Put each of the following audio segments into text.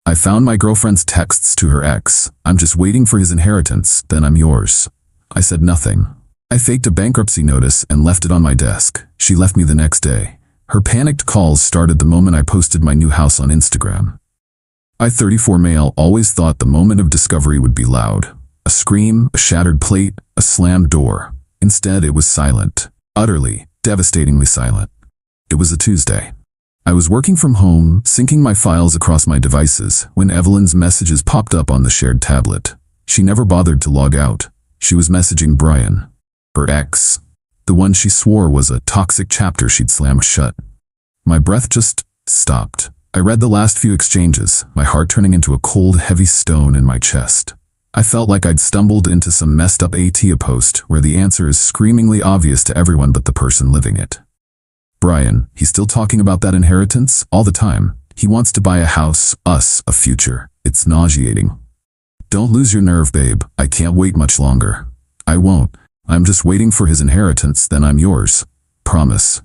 I found my girlfriend's texts to her ex. I'm just waiting for his inheritance, then I'm yours. I said nothing. I faked a bankruptcy notice and left it on my desk. She left me the next day. Her panicked calls started the moment I posted my new house on Instagram. I-34 male always thought the moment of discovery would be loud. A scream, a shattered plate, a slammed door. Instead, it was silent. Utterly, devastatingly silent. It was a Tuesday. I was working from home, syncing my files across my devices, when Evelyn's messages popped up on the shared tablet. She never bothered to log out. She was messaging Brian, her ex. The one she swore was a toxic chapter she'd slammed shut. My breath just stopped. I read the last few exchanges, my heart turning into a cold, heavy stone in my chest. I felt like I'd stumbled into some messed up ATA post where the answer is screamingly obvious to everyone but the person living it. Brian, he's still talking about that inheritance all the time. He wants to buy a house, us, a future. It's nauseating. Don't lose your nerve, babe. I can't wait much longer. I won't. I'm just waiting for his inheritance, then I'm yours. Promise.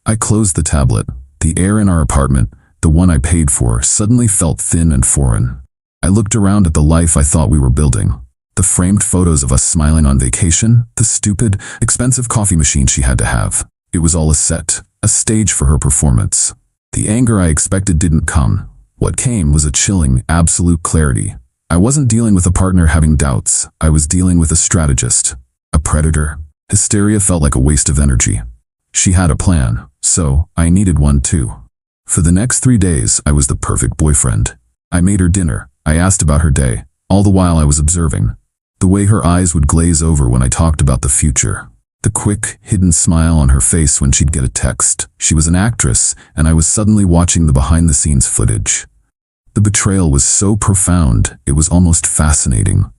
I closed the tablet. The air in our apartment, the one I paid for, suddenly felt thin and foreign. I looked around at the life I thought we were building. The framed photos of us smiling on vacation, the stupid, expensive coffee machine she had to have. It was all a set, a stage for her performance. The anger I expected didn't come. What came was a chilling, absolute clarity. I wasn't dealing with a partner having doubts. I was dealing with a strategist, a predator. Hysteria felt like a waste of energy. She had a plan, so I needed one too. For the next 3 days, I was the perfect boyfriend. I made her dinner. I asked about her day. All the while I was observing. The way her eyes would glaze over when I talked about the future. The quick, hidden smile on her face when she'd get a text. She was an actress, and I was suddenly watching the behind-the-scenes footage. The betrayal was so profound, it was almost fascinating.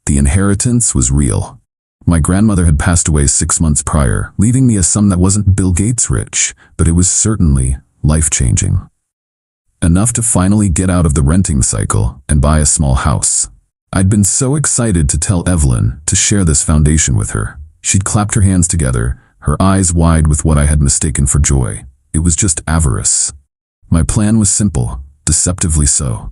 The inheritance was real. My grandmother had passed away 6 months prior, leaving me a sum that wasn't Bill Gates rich, but it was certainly life-changing. Enough to finally get out of the renting cycle and buy a small house. I'd been so excited to tell Evelyn, to share this foundation with her. She'd clapped her hands together, her eyes wide with what I had mistaken for joy. It was just avarice. My plan was simple, deceptively so.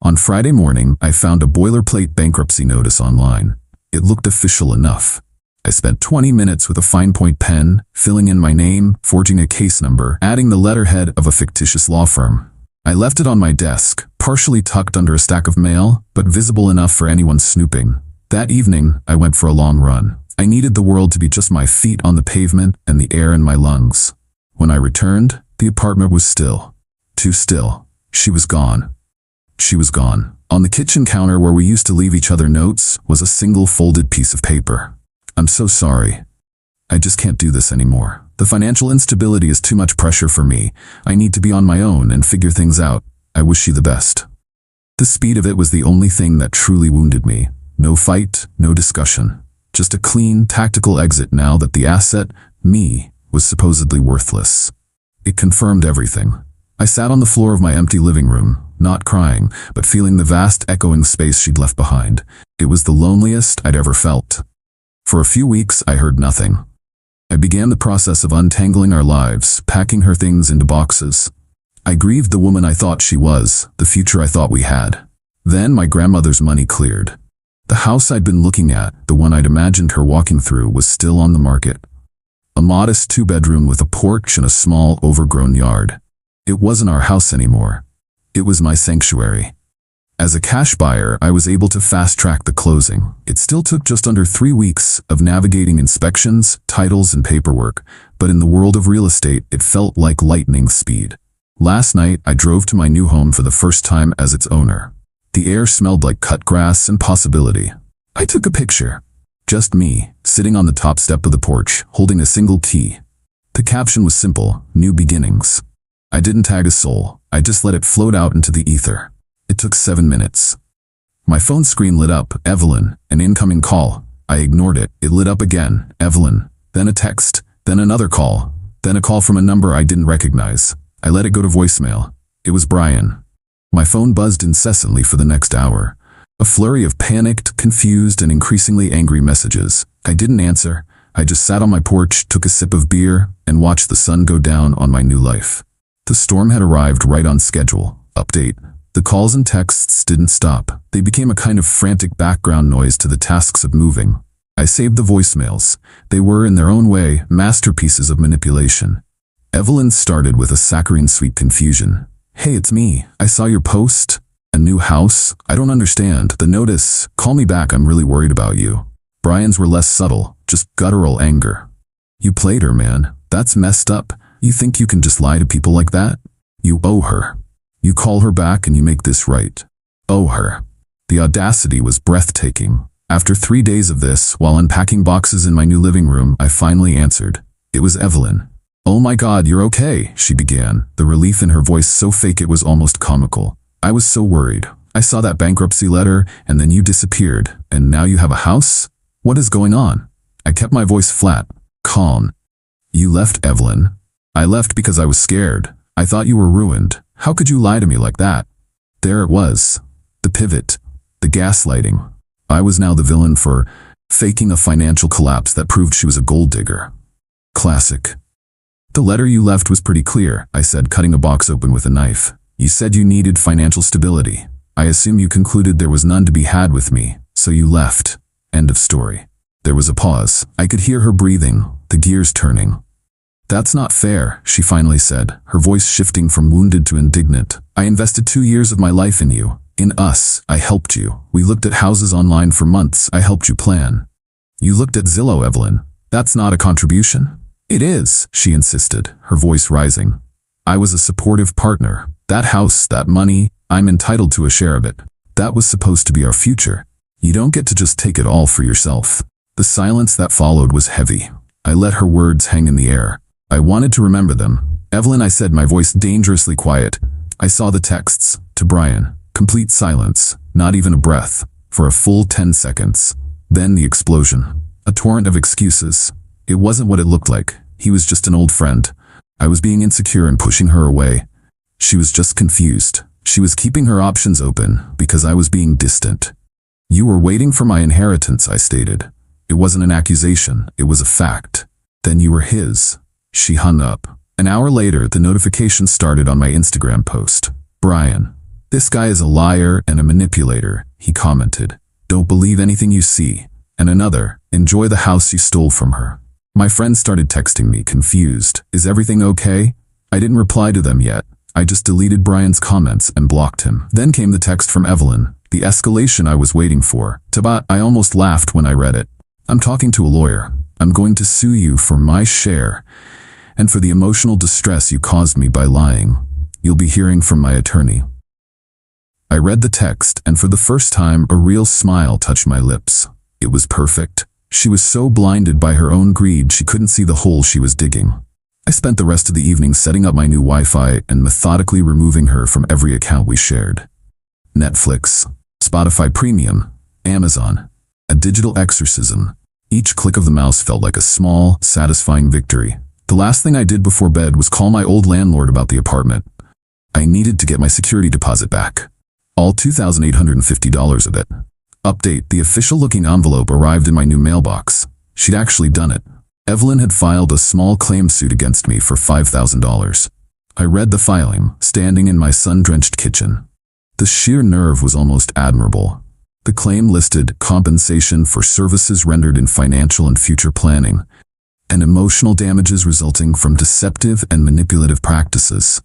On Friday morning, I found a boilerplate bankruptcy notice online. It looked official enough. I spent 20 minutes with a fine point pen, filling in my name, forging a case number, adding the letterhead of a fictitious law firm. I left it on my desk, partially tucked under a stack of mail, but visible enough for anyone snooping. That evening, I went for a long run. I needed the world to be just my feet on the pavement and the air in my lungs. When I returned, the apartment was still. Too still. She was gone. She was gone. On the kitchen counter where we used to leave each other notes was a single folded piece of paper. I'm so sorry. I just can't do this anymore. The financial instability is too much pressure for me. I need to be on my own and figure things out. I wish you the best. The speed of it was the only thing that truly wounded me. No fight, no discussion. Just a clean, tactical exit now that the asset, me, was supposedly worthless. It confirmed everything. I sat on the floor of my empty living room, not crying, but feeling the vast echoing space she'd left behind. It was the loneliest I'd ever felt. For a few weeks, I heard nothing. I began the process of untangling our lives, packing her things into boxes. I grieved the woman I thought she was, the future I thought we had. Then my grandmother's money cleared. The house I'd been looking at, the one I'd imagined her walking through, was still on the market. A modest 2-bedroom with a porch and a small, overgrown yard. It wasn't our house anymore. It was my sanctuary. As a cash buyer, I was able to fast-track the closing. It still took just under 3 weeks of navigating inspections, titles, and paperwork, but in the world of real estate, it felt like lightning speed. Last night, I drove to my new home for the first time as its owner. The air smelled like cut grass and possibility. I took a picture. Just me, sitting on the top step of the porch, holding a single key. The caption was simple, New Beginnings. I didn't tag a soul. I just let it float out into the ether. It took 7 minutes. My phone screen lit up, Evelyn, an incoming call. I ignored it. It lit up again, Evelyn. Then a text, then another call, then a call from a number I didn't recognize. I let it go to voicemail. It was Brian. My phone buzzed incessantly for the next hour. A flurry of panicked, confused, and increasingly angry messages. I didn't answer. I just sat on my porch, took a sip of beer, and watched the sun go down on my new life. The storm had arrived right on schedule. Update. The calls and texts didn't stop. They became a kind of frantic background noise to the tasks of moving. I saved the voicemails. They were, in their own way, masterpieces of manipulation. Evelyn started with a saccharine sweet confusion. "Hey, it's me. I saw your post. A new house? I don't understand. The notice. Call me back. I'm really worried about you." Brian's were less subtle, just guttural anger. "You played her, man. That's messed up. You think you can just lie to people like that? You owe her. You call her back and you make this right. Owe her." The audacity was breathtaking. After 3 days of this, while unpacking boxes in my new living room, I finally answered. It was Evelyn. "Oh my God, you're okay," she began, the relief in her voice so fake it was almost comical. "I was so worried. I saw that bankruptcy letter, and then you disappeared, and now you have a house? What is going on?" I kept my voice flat, calm. "You left, Evelyn." "I left because I was scared. I thought you were ruined. How could you lie to me like that?" There it was. The pivot. The gaslighting. I was now the villain for faking a financial collapse that proved she was a gold digger. Classic. "The letter you left was pretty clear," I said, cutting a box open with a knife. "You said you needed financial stability. I assume you concluded there was none to be had with me, so you left. End of story." There was a pause. I could hear her breathing, the gears turning. "That's not fair," she finally said, her voice shifting from wounded to indignant. "I invested 2 years of my life in you. In us. I helped you. We looked at houses online for months. I helped you plan." "You looked at Zillow, Evelyn. That's not a contribution?" "It is," she insisted, her voice rising. "I was a supportive partner. That house, that money, I'm entitled to a share of it. That was supposed to be our future. You don't get to just take it all for yourself." The silence that followed was heavy. I let her words hang in the air. I wanted to remember them. "Evelyn," I said, my voice dangerously quiet. I saw the texts. To Brian. Complete silence. Not even a breath. For a full 10 seconds. Then the explosion. A torrent of excuses. It wasn't what it looked like. He was just an old friend. I was being insecure and pushing her away. She was just confused. She was keeping her options open because I was being distant. "You were waiting for my inheritance," I stated. It wasn't an accusation. It was a fact. "Then you were his." She hung up. An hour later, the notification started on my Instagram post. "Brian. This guy is a liar and a manipulator," he commented. "Don't believe anything you see." And another, "Enjoy the house you stole from her." My friends started texting me, confused. "Is everything okay?" I didn't reply to them yet. I just deleted Brian's comments and blocked him. Then came the text from Evelyn, the escalation I was waiting for. "Tabat," I almost laughed when I read it. "I'm talking to a lawyer. I'm going to sue you for my share and for the emotional distress you caused me by lying. You'll be hearing from my attorney." I read the text, and for the first time, a real smile touched my lips. It was perfect. She was so blinded by her own greed she couldn't see the hole she was digging. I spent the rest of the evening setting up my new Wi-Fi and methodically removing her from every account we shared. Netflix, Spotify Premium, Amazon. A digital exorcism. Each click of the mouse felt like a small, satisfying victory. The last thing I did before bed was call my old landlord about the apartment. I needed to get my security deposit back. All $2,850 of it. Update: the official-looking envelope arrived in my new mailbox. She'd actually done it. Evelyn had filed a small claim suit against me for $5,000. I read the filing, standing in my sun-drenched kitchen. The sheer nerve was almost admirable. The claim listed compensation for services rendered in financial and future planning, and emotional damages resulting from deceptive and manipulative practices.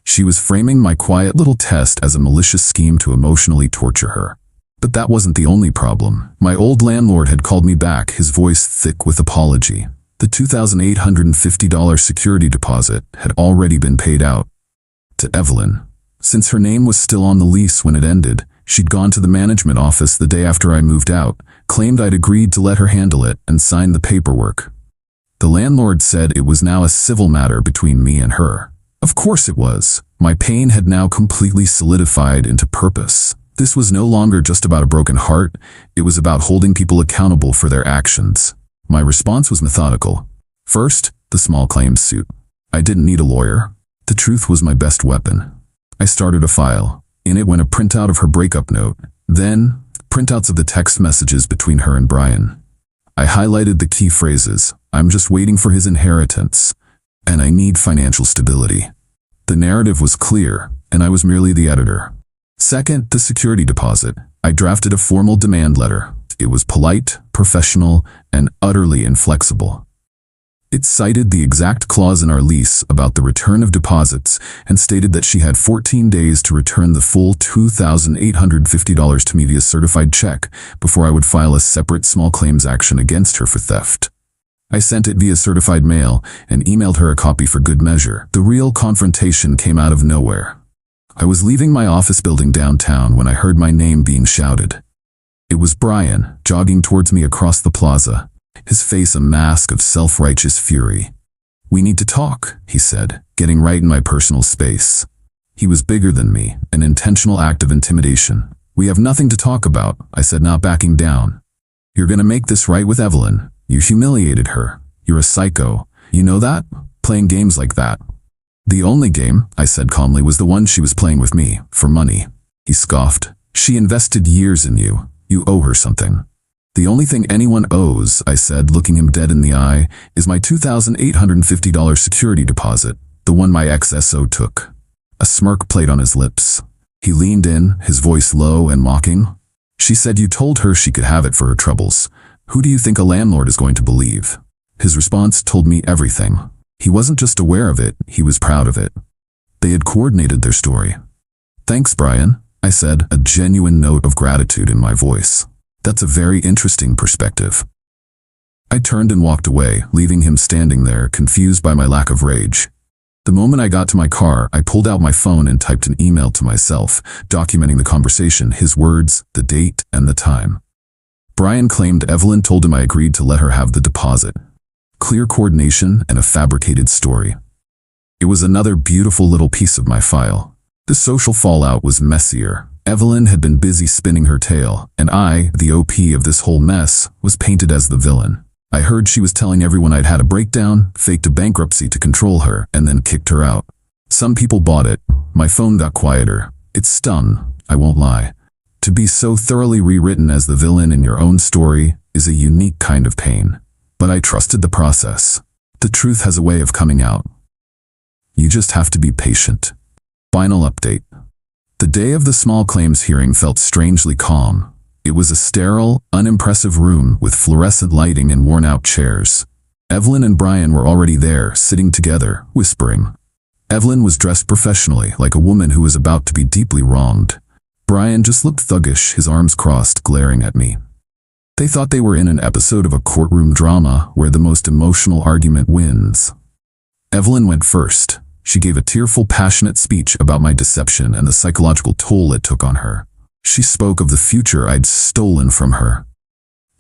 She was framing my quiet little test as a malicious scheme to emotionally torture her. But that wasn't the only problem. My old landlord had called me back, his voice thick with apology. The $2,850 security deposit had already been paid out. To Evelyn. Since her name was still on the lease when it ended, she'd gone to the management office the day after I moved out, claimed I'd agreed to let her handle it, and signed the paperwork. The landlord said it was now a civil matter between me and her. Of course it was. My pain had now completely solidified into purpose. This was no longer just about a broken heart, it was about holding people accountable for their actions. My response was methodical. First, the small claims suit. I didn't need a lawyer. The truth was my best weapon. I started a file. In it went a printout of her breakup note. Then, printouts of the text messages between her and Brian. I highlighted the key phrases. "I'm just waiting for his inheritance," and "I need financial stability." The narrative was clear. and I was merely the editor. Second, the security deposit. I drafted a formal demand letter. It was polite, professional, and utterly inflexible. It cited the exact clause in our lease about the return of deposits and stated that she had 14 days to return the full $2,850 to me via certified check before I would file a separate small claims action against her for theft. I sent it via certified mail and emailed her a copy for good measure. The real confrontation came out of nowhere. I was leaving my office building downtown when I heard my name being shouted. It was Brian, jogging towards me across the plaza, his face a mask of self-righteous fury. "We need to talk," he said, getting right in my personal space. He was bigger than me, an intentional act of intimidation. "We have nothing to talk about," I said, not backing down. "You're gonna make this right with Evelyn. You humiliated her. You're a psycho. You know that? Playing games like that." "The only game," I said calmly, "was the one she was playing with me, for money." He scoffed. "She invested years in you. You owe her something." "The only thing anyone owes," I said, looking him dead in the eye, "is my $2,850 security deposit, the one my ex-SO took." A smirk played on his lips. He leaned in, his voice low and mocking. "She said you told her she could have it for her troubles. Who do you think a landlord is going to believe?" His response told me everything. He wasn't just aware of it, he was proud of it. They had coordinated their story. "Thanks, Brian," I said, a genuine note of gratitude in my voice. "That's a very interesting perspective." I turned and walked away, leaving him standing there, confused by my lack of rage. The moment I got to my car, I pulled out my phone and typed an email to myself, documenting the conversation, his words, the date, and the time. Brian claimed Evelyn told him I agreed to let her have the deposit. Clear coordination and a fabricated story. It was another beautiful little piece of my file. The social fallout was messier. Evelyn had been busy spinning her tale, and I, the OP of this whole mess, was painted as the villain. I heard she was telling everyone I'd had a breakdown, faked a bankruptcy to control her, and then kicked her out. Some people bought it. My phone got quieter. It stung, I won't lie. To be so thoroughly rewritten as the villain in your own story is a unique kind of pain. But I trusted the process. The truth has a way of coming out. You just have to be patient. Final update. The day of the small claims hearing felt strangely calm. It was a sterile, unimpressive room with fluorescent lighting and worn-out chairs. Evelyn and Brian were already there, sitting together, whispering. Evelyn was dressed professionally, like a woman who was about to be deeply wronged. Brian just looked thuggish, his arms crossed, glaring at me. They thought they were in an episode of a courtroom drama where the most emotional argument wins. Evelyn went first. She gave a tearful, passionate speech about my deception and the psychological toll it took on her. She spoke of the future I'd stolen from her.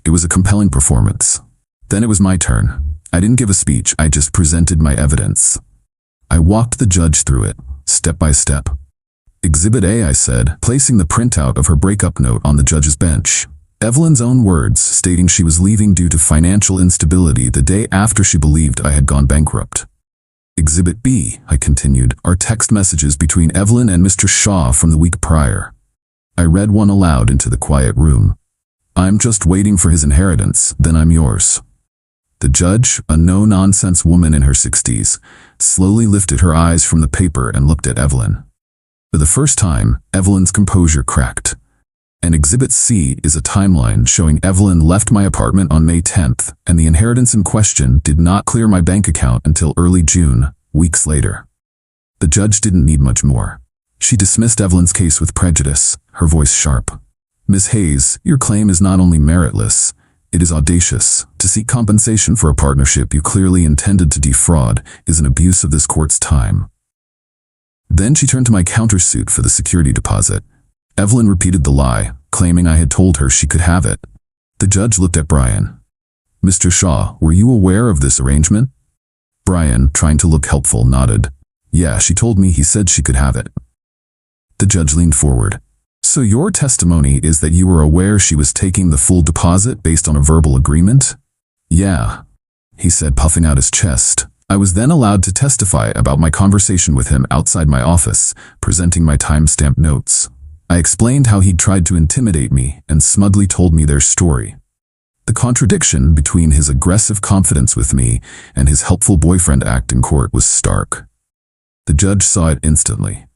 It was a compelling performance. Then it was my turn. I didn't give a speech, I just presented my evidence. I walked the judge through it, step by step. Exhibit A, I said, placing the printout of her breakup note on the judge's bench. Evelyn's own words, stating she was leaving due to financial instability the day after she believed I had gone bankrupt. Exhibit B, I continued, are text messages between Evelyn and Mr. Shaw from the week prior. I read one aloud into the quiet room. "I'm just waiting for his inheritance, then I'm yours." The judge, a no-nonsense woman in her 60s, slowly lifted her eyes from the paper and looked at Evelyn. For the first time, Evelyn's composure cracked. And Exhibit C is a timeline showing Evelyn left my apartment on May 10th, and the inheritance in question did not clear my bank account until early June, weeks later. The judge didn't need much more. She dismissed Evelyn's case with prejudice, her voice sharp. "Ms. Hayes, your claim is not only meritless, it is audacious. To seek compensation for a partnership you clearly intended to defraud is an abuse of this court's time." Then she turned to my countersuit for the security deposit. Evelyn repeated the lie, claiming I had told her she could have it. The judge looked at Brian. "Mr. Shaw, were you aware of this arrangement?" Brian, trying to look helpful, nodded. "Yeah, she told me he said she could have it." The judge leaned forward. "So your testimony is that you were aware she was taking the full deposit based on a verbal agreement?" "Yeah," he said, puffing out his chest. I was then allowed to testify about my conversation with him outside my office, presenting my time-stamped notes. I explained how he'd tried to intimidate me and smugly told me their story. The contradiction between his aggressive confidence with me and his helpful boyfriend act in court was stark. The judge saw it instantly.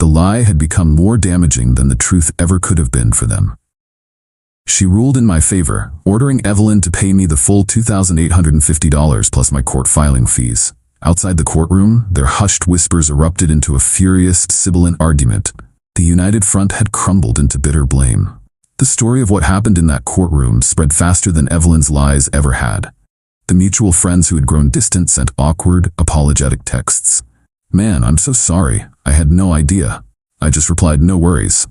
The lie had become more damaging than the truth ever could have been for them. She ruled in my favor, ordering Evelyn to pay me the full $2,850 plus my court filing fees. Outside the courtroom, their hushed whispers erupted into a furious, sibilant argument. The united front had crumbled into bitter blame. The story of what happened in that courtroom spread faster than Evelyn's lies ever had. The mutual friends who had grown distant sent awkward, apologetic texts. "Man, I'm so sorry. I had no idea." I just replied, "No worries."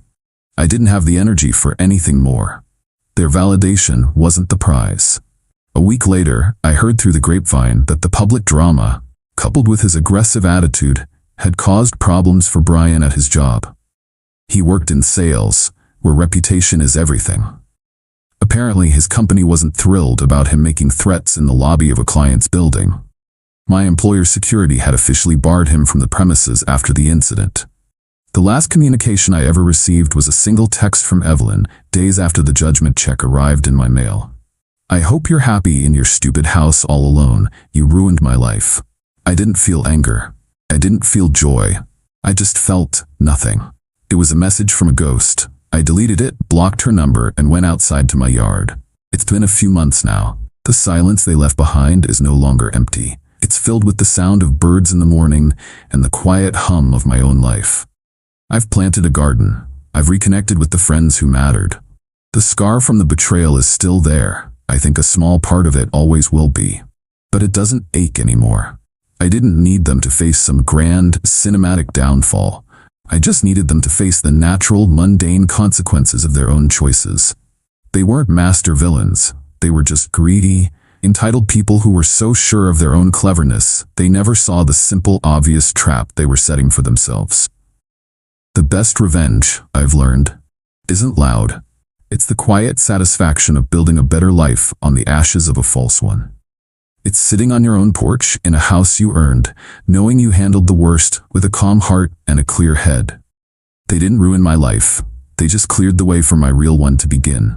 I didn't have the energy for anything more. Their validation wasn't the prize. A week later, I heard through the grapevine that the public drama, coupled with his aggressive attitude, had caused problems for Brian at his job. He worked in sales, where reputation is everything. Apparently, his company wasn't thrilled about him making threats in the lobby of a client's building. My employer's security had officially barred him from the premises after the incident. The last communication I ever received was a single text from Evelyn, days after the judgment check arrived in my mail. "I hope you're happy in your stupid house all alone. You ruined my life." I didn't feel anger. I didn't feel joy. I just felt nothing. It was a message from a ghost. I deleted it, blocked her number, and went outside to my yard. It's been a few months now. The silence they left behind is no longer empty. It's filled with the sound of birds in the morning and the quiet hum of my own life. I've planted a garden. I've reconnected with the friends who mattered. The scar from the betrayal is still there. I think a small part of it always will be. But it doesn't ache anymore. I didn't need them to face some grand, cinematic downfall. I just needed them to face the natural, mundane consequences of their own choices. They weren't master villains. They were just greedy, entitled people who were so sure of their own cleverness, they never saw the simple, obvious trap they were setting for themselves. The best revenge, I've learned, isn't loud. It's the quiet satisfaction of building a better life on the ashes of a false one. It's sitting on your own porch in a house you earned, knowing you handled the worst with a calm heart and a clear head. They didn't ruin my life. They just cleared the way for my real one to begin.